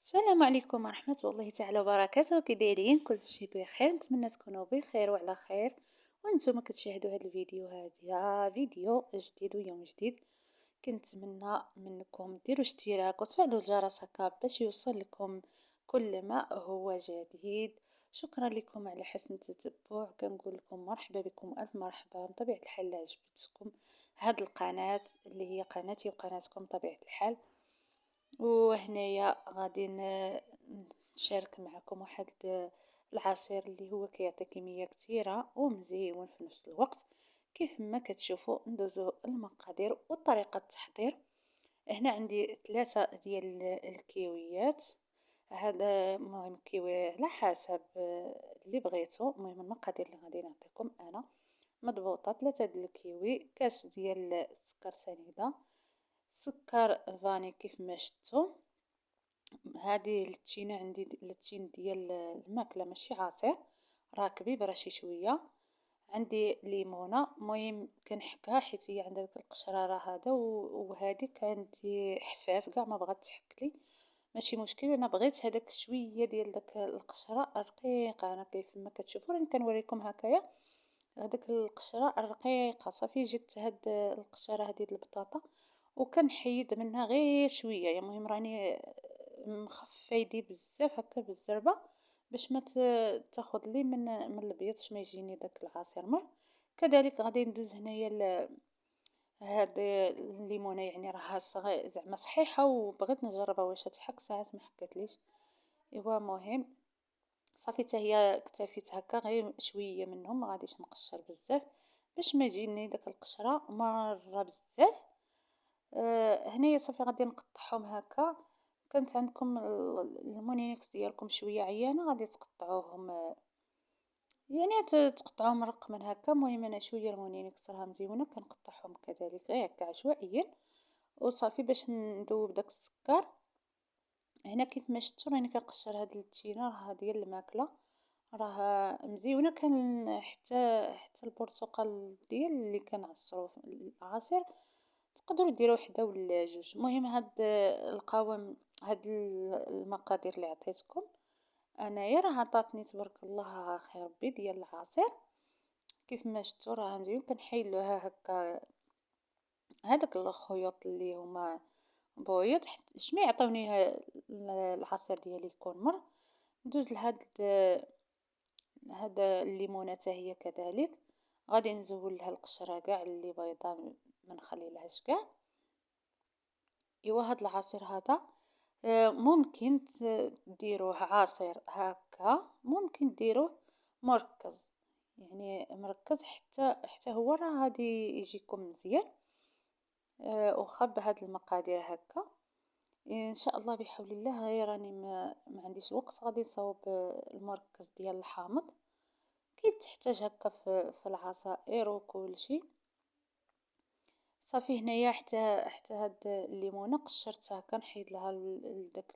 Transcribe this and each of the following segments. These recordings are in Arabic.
السلام عليكم ورحمة الله تعالى وبركاته. كي دايرين؟ كل شيء بخير، نتمنى تكونوا بخير وعلى خير. وانتم كتشاهدوا هذا الفيديو، هذا فيديو جديد ويوم جديد. كنتمنى منكم ديروا اشتراك وتفعلوا الجرس هكا باش يوصل لكم كل ما هو جديد. شكرا لكم على حسن التتبع، كنقول لكم مرحبا بكم، الف مرحبا. بطبيعة الحال عجبتكم هاد القناة اللي هي قناتي وقناتكم بطبيعة الحال. وهنايا غادي نشارك معكم واحد العصير اللي هو كيعطي كمية كتيرة ومزيون في نفس الوقت. كيف ما كتشوفوا ندوزو المقادير وطريقة التحضير. هنا عندي 3 ديال الكيويات. هذا مهم كيوي على حسب اللي بغيتو. المهم المقادير اللي غادي نعطيكم انا: مضبوطة 3 ديال الكيوي، كاس ديال السكر سنيدة، سكر فاني كيف ما شفتوا. هذه التشينه عندي التشين ديال الماكله ماشي عصير، راكبي برشي شويه. عندي ليمونه، مهم كنحكها حيت هي عندها داك القشره هذا، وهذيك عندي حفاش كاع ما بغات تحكلي، ماشي مشكل. انا بغيت هذاك شويه ديال داك القشره الرقيقه. انا كيف ما كتشوفوا راني كنوريكم هكايا هذاك القشره الرقيقه. صافي جبت هاد القشره هذه ديال البطاطا وكنحيد منها غير شويه. المهم راني مخففه يدي بزاف هكا بالزربه باش ما تاخذ لي من الابيض، باش ما يجيني داك العصير مر. كذلك غادي ندوز هنايا هاد الليمونه، يعني راها زعما صحيحه وبغيت نجربها واش تحك، ساعات ما حكتليش. ايوا مهم صافي حتى هي اكتفيت هكا غير شويه منهم، ما غاديش نقشر بزاف باش ما يجيني داك القشره مره بزاف. هنايا صافي غادي نقطعهم هكا. كانت عندكم المونينيكس ديالكم شويه عيانه غادي تقطعوهم، يعني تقطعوهم رق من هكا. المهم انا شويه المونينيكس راها مزيونه كنقطعهم كذلك غير هكا عشوائيا وصافي باش نذوب داك السكر. هنا كيف ما شفتوا راني كنقشر هاد التينه راها ديال الماكله، راه مزيونه. كان حتى البرتقال ديال اللي كنعصرو في العصير تقدروا ديروا وحده ولا جوج. المهم هاد القوام، هاد المقادير اللي عطيتكم انايا راه عطاتني تبارك الله خير ربي ديال العصير. كيف ما شفتوا راه مزيون. كنحيدوها هكا هذاك الخيوط اللي هما بويض باش ما يعطيوني العصير ديالي يكون مر. ندوز لهاد هذا الليمونه حتى هي كذلك غادي نزول لها القشره كاع اللي بيضاء، ما نخليلهاش كاع. ايوا هاد العصير هذا ممكن ديروه عصير هكا، ممكن ديروه مركز، يعني مركز حتى هو راه غادي يجيكم مزيان. وخب هاد المقادير هكا ان شاء الله بحول الله. غير راني ما عنديش وقت، غادي نصاوب المركز ديال الحامض كي تحتاج هكا في العصائر وكل شيء. صافي هنايا حتى هاد الليمونه قشرتها كنحيد لها داك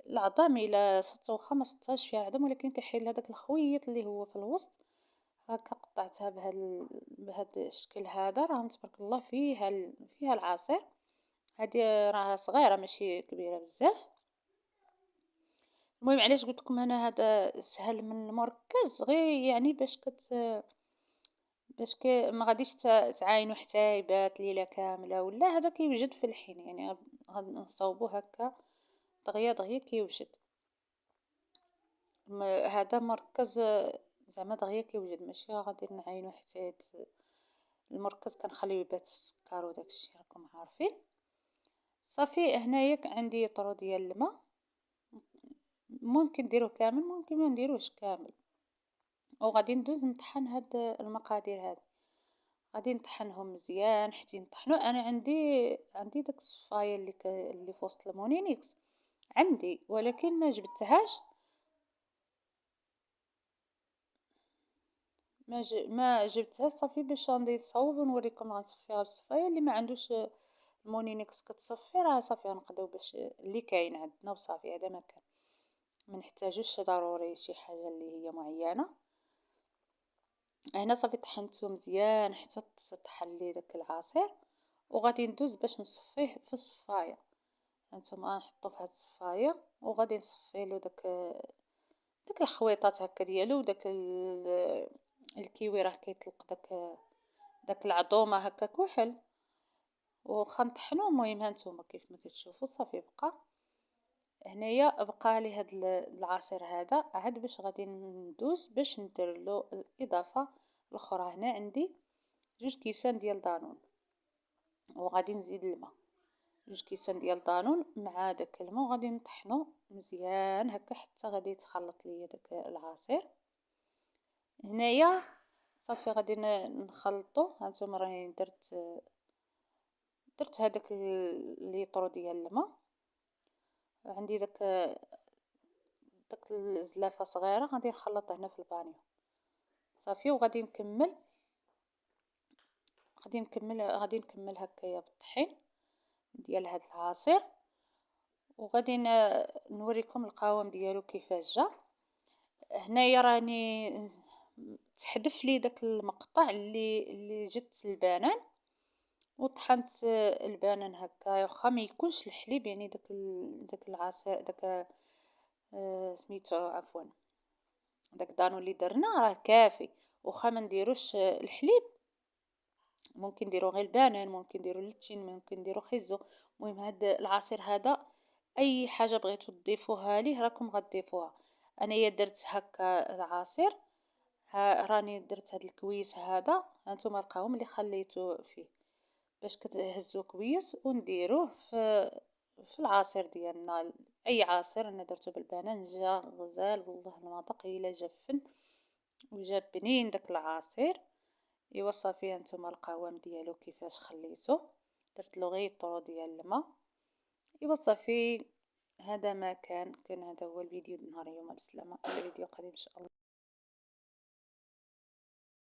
العظم، الى 6 وخا ما 16 فيها عظم، ولكن كنحيد لها داك الخويط اللي هو في الوسط. هكا قطعتها بهاد الشكل هذا. راهم تبارك الله فيها العصير. هذه راها صغيره ماشي كبيره بزاف. المهم علاش قلت لكم انا هذا سهل من المركز، غير يعني ما غاديش تعاينوا حتى يبات ليله كامله ولا هذا كيوجد في الحين، يعني غادي نصاوبو هكا دغيا دغيا كيوجد. هذا مركز زعما دغيا كيوجد، ماشي غادي نعاينو حتى المركز كنخليوه يبات في السكر وداك الشيء راكم عارفين. صافي هنايا عندي طرو ديال الماء، ممكن ديروه كامل ممكن ما نديروهش كامل. وغادي ندوز نطحن هاد المقادير هذه، غادي نطحنهم مزيان حتى نطحنوا. انا عندي داك الصفايه اللي في وسط المونينيكس عندي، ولكن ما جبتهاش. ما جبتهاش صافي باش غادي نصاوب ونوريكم غنصفيها بالصفايه. اللي ما عندوش المونينيكس كتصفي راه صافي غنقضيو باش اللي كاين عندنا وصافي. هذا ما كان ما نحتاجوش ضروري شي حاجه اللي هي معينه. هنا صافي طحنته مزيان حتى طحن لي داك العصير، وغادي ندوز باش نصفيه في الصفايه. هانتوما نحطو في هاد الصفاية وغادي نصفيلو داك الخويطات هكا ديالو، وداك الكيوي راه كيطلق داك العظومة هكا كحل، وخا نطحنو. المهم هانتوما كيف ما كتشوفو صافي هنايا بقى لي هاد العصير هذا عاد باش غادي ندوز باش نديرلو الاضافة الاخرى. هنا عندي 2 كيسان ديال دانون، وغادي نزيد الماء. 2 كيسان ديال دانون مع داك الماء، وغادي نطحنو مزيان هكا حتى غادي يتخلط ليا داك العصير. هنايا صافي غادي نخلطو. هانتوما راني درت هذاك الليطرو ديال الماء. عندي داك الزلافه صغيره غادي نخلط هنا في البانيو صافي. وغادي نكمل هكايا بالطحين ديال هاد العصير. وغادي نوريكم القوام ديالو كيفاش جا. هنايا راني تحدف لي داك المقطع اللي جت البنان، وطحنت البنان هكا واخا ما يكونش الحليب، يعني داك العصير داك سميتو عفوا داك دانو اللي درنا راه كافي. واخا ما نديروش الحليب، ممكن نديرو غير البنان، ممكن نديرو اللتين، ممكن نديرو خيزو. المهم هاد العصير هذا اي حاجه بغيتو تضيفوها ليه راكم غتضيفوها. انايا درت هكا العصير، راني درت هاد الكويس هذا. هانتوما القوام اللي خليته فيه باش كتهزو كويس ونديروه في العصير ديالنا. اي عصير انا درته بالبنان جا غزال والله المذاق الا جا فن وجا بنين داك العصير. ايوا صافي هانتوما القوام ديالو كيفاش خليته، درت له غير طرو ديال الماء. ايوا صافي هذا ما كان هذا هو الفيديو نهار اليوم. بسلامه، الى فيديو قادم ان شاء الله.